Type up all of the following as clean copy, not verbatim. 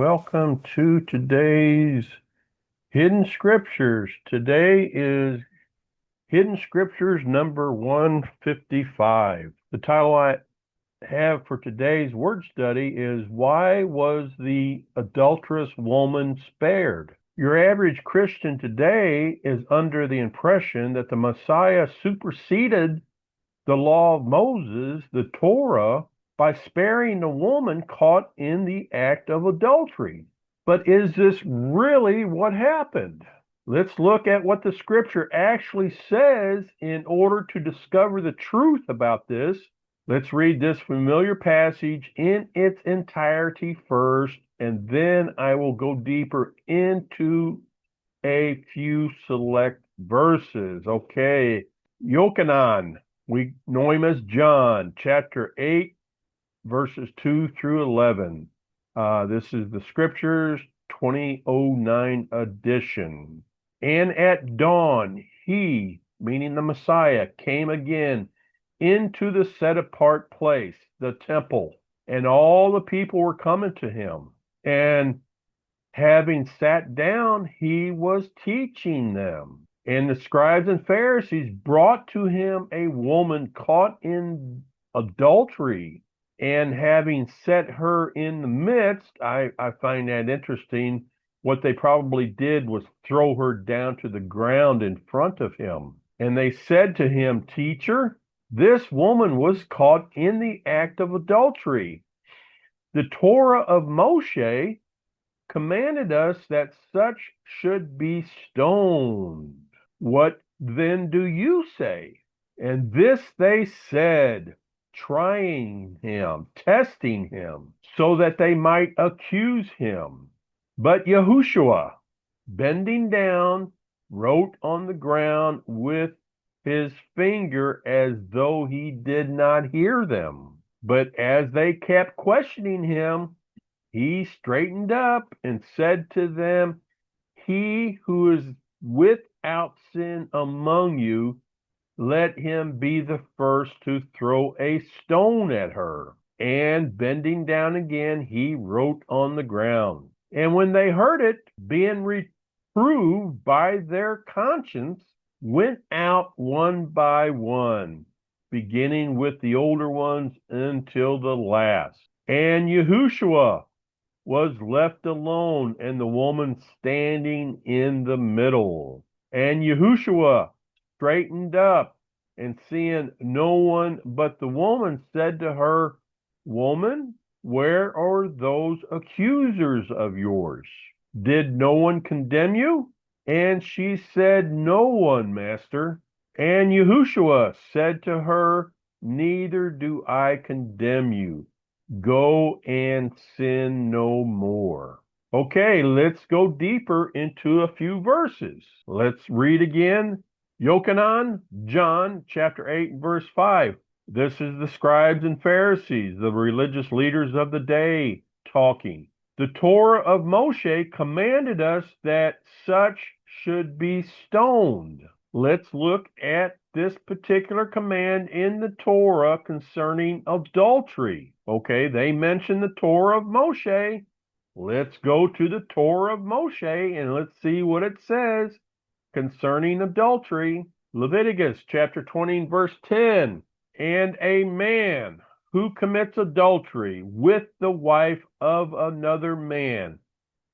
welcome to today's Hidden Scriptures. Today is Hidden Scriptures number 155. The title I have for today's word study is Why Was the Adulterous Woman Spared? Your average Christian today is under the impression that the Messiah superseded the law of Moses, the Torah, by sparing the woman caught in the act of adultery. But is this really what happened? Let's look at what the scripture actually says in order to discover the truth about this. Let's read this familiar passage in its entirety first, and then I will go deeper into a few select verses. Okay, Yochanan. We know him as John, chapter 8, verses 2 through 11. This is the Scriptures 2009 edition. And at dawn, he, meaning the Messiah, came again into the set-apart place, the temple, and all the people were coming to him. And having sat down, he was teaching them. And the scribes and Pharisees brought to him a woman caught in adultery. And having set her in the midst, I find that interesting. What they probably did was throw her down to the ground in front of him. And they said to him, Teacher, this woman was caught in the act of adultery. The Torah of Moshe commanded us that such should be stoned. What then do you say? And this they said, trying him, testing him, so that they might accuse him. But Yahushua, bending down, wrote on the ground with his finger as though he did not hear them. But as they kept questioning him, he straightened up and said to them, He who is without sin among you, let him be the first to throw a stone at her. And bending down again, he wrote on the ground. And when they heard it, being reproved by their conscience, went out one by one, beginning with the older ones until the last. And Yahushua was left alone, and the woman standing in the middle. And Yahushua straightened up, and seeing no one but the woman, said to her, Woman, where are those accusers of yours? Did no one condemn you? And she said, No one, Master. And Yahushua said to her, Neither do I condemn you. Go and sin no more. Okay, let's go deeper into a few verses. Let's read again. Yochanan, John, chapter 8, verse 5. This is the scribes and Pharisees, the religious leaders of the day, talking. The Torah of Moshe commanded us that such should be stoned. Let's look at this particular command in the Torah concerning adultery. Okay, they mention the Torah of Moshe. Let's go to the Torah of Moshe and let's see what it says concerning adultery. Leviticus chapter 20, verse 10. And a man who commits adultery with the wife of another man,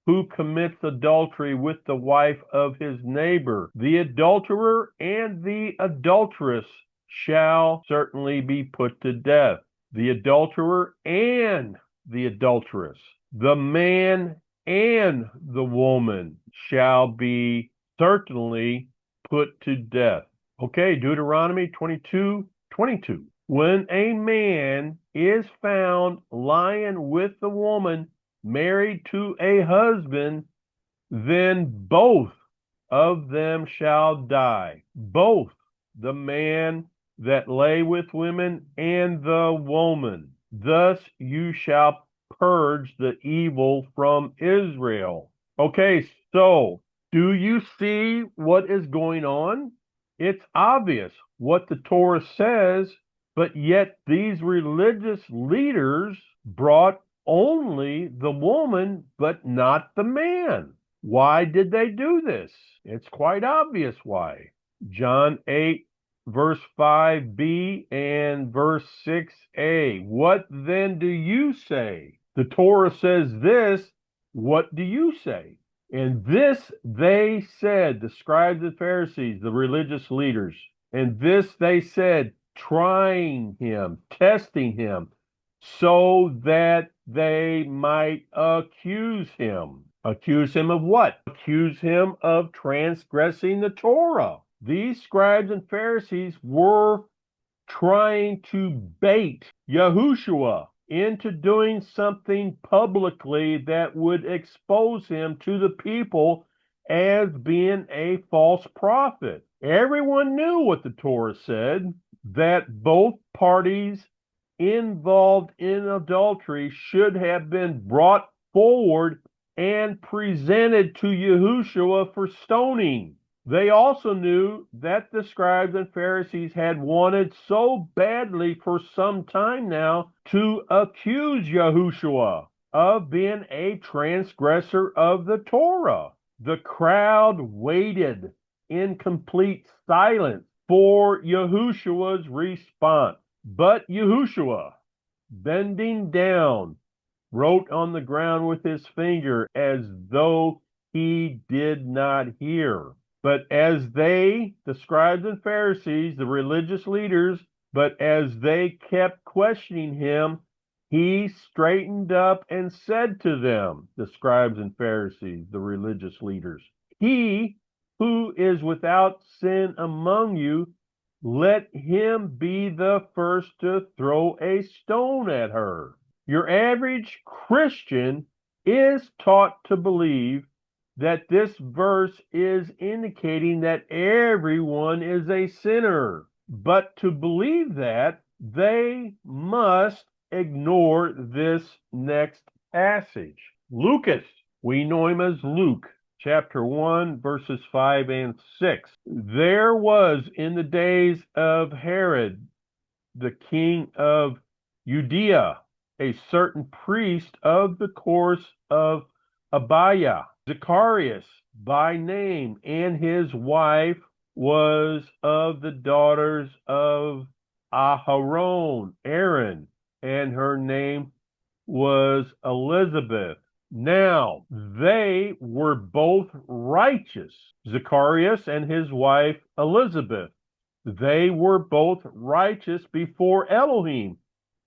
who commits adultery with the wife of his neighbor, the adulterer and the adulteress shall certainly be put to death. The adulterer and the adulteress, the man and the woman shall be certainly put to death. Okay, Deuteronomy 22:22. When a man is found lying with the woman married to a husband, then both of them shall die. Both the man that lay with women and the woman. Thus you shall purge the evil from Israel. Okay, so do you see what is going on? It's obvious what the Torah says, but yet these religious leaders brought only the woman, but not the man. Why did they do this? It's quite obvious why. John 8, verse 5b and verse 6a. What then do you say? The Torah says this. What do you say? And this they said, the scribes and Pharisees, the religious leaders. And this they said, trying him, testing him, so that they might accuse him. Accuse him of what? Accuse him of transgressing the Torah. These scribes and Pharisees were trying to bait Yahushua into doing something publicly that would expose him to the people as being a false prophet. Everyone knew what the Torah said, that both parties involved in adultery should have been brought forward and presented to Yahushua for stoning. They also knew that the scribes and Pharisees had wanted so badly for some time now to accuse Yahushua of being a transgressor of the Torah. The crowd waited in complete silence for Yahushua's response. But Yahushua, bending down, wrote on the ground with his finger as though he did not hear. But as they, the scribes and Pharisees, the religious leaders, but as they kept questioning him, he straightened up and said to them, the scribes and Pharisees, the religious leaders, he who is without sin among you, let him be the first to throw a stone at her. Your average Christian is taught to believe that this verse is indicating that everyone is a sinner. But to believe that, they must ignore this next passage. Lucas, we know him as Luke, chapter 1, verses 5 and 6. There was in the days of Herod, the king of Judea, a certain priest of the course of Abiah, Zacharias by name, and his wife was of the daughters of Aaron, and her name was Elizabeth. Now, they were both righteous, Zacharias and his wife Elizabeth. They were both righteous before Elohim,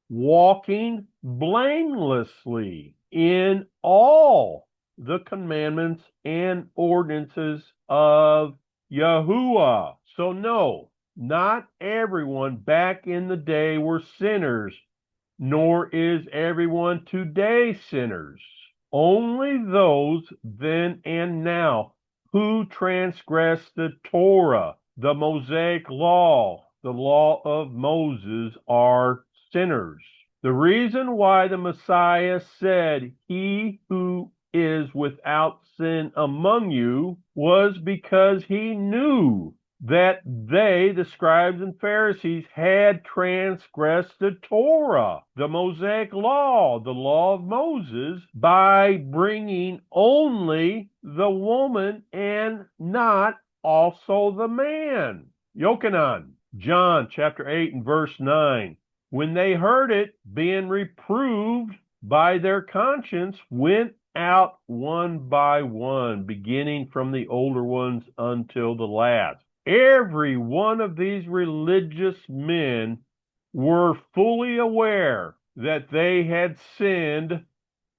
walking blamelessly in all the commandments and ordinances of Yahuwah. So no, not everyone back in the day were sinners, nor is everyone today sinners. Only those then and now who transgress the Torah, the Mosaic law, the law of Moses, are sinners. The reason why the Messiah said, he who is without sin among you, was because he knew that they, the scribes and Pharisees, had transgressed the Torah, the Mosaic law, the law of Moses, by bringing only the woman and not also the man. Yochanan, John chapter 8 and verse 9. When they heard it, being reproved by their conscience, went out one by one, beginning from the older ones until the last. Every one of these religious men were fully aware that they had sinned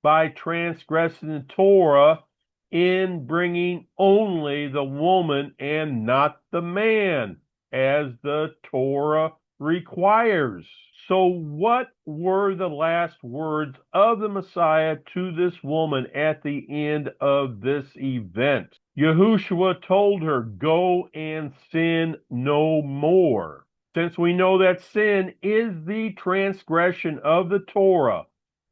by transgressing the Torah in bringing only the woman and not the man, as the Torah requires. So what were the last words of the Messiah to this woman at the end of this event? Yahushua told her, go and sin no more. Since we know that sin is the transgression of the Torah,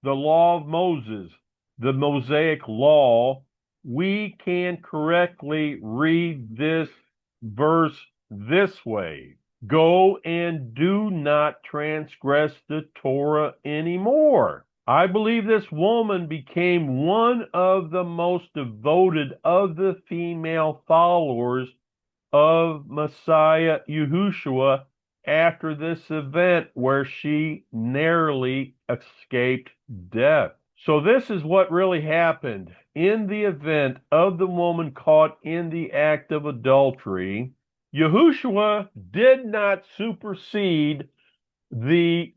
the law of Moses, the Mosaic law, we can correctly read this verse this way. Go and do not transgress the Torah anymore. I believe this woman became one of the most devoted of the female followers of Messiah Yahushua after this event where she narrowly escaped death. So this is what really happened. In the event of the woman caught in the act of adultery, Yahushua did not supersede the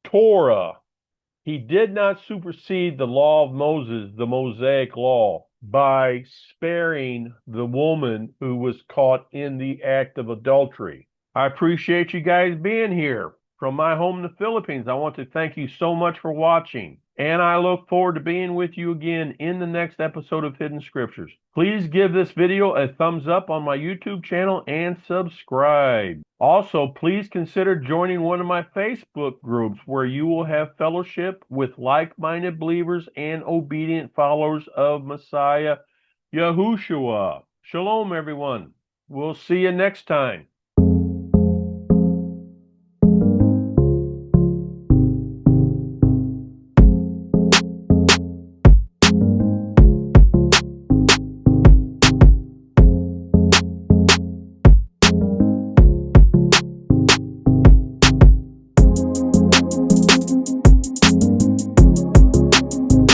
Torah. He did not supersede the law of Moses, the Mosaic law, by sparing the woman who was caught in the act of adultery. I appreciate you guys being here. From my home in the Philippines, I want to thank you so much for watching. And I look forward to being with you again in the next episode of Hidden Scriptures. Please give this video a thumbs up on my YouTube channel and subscribe. Also, please consider joining one of my Facebook groups where you will have fellowship with like-minded believers and obedient followers of Messiah Yahushua. Shalom, everyone. We'll see you next time.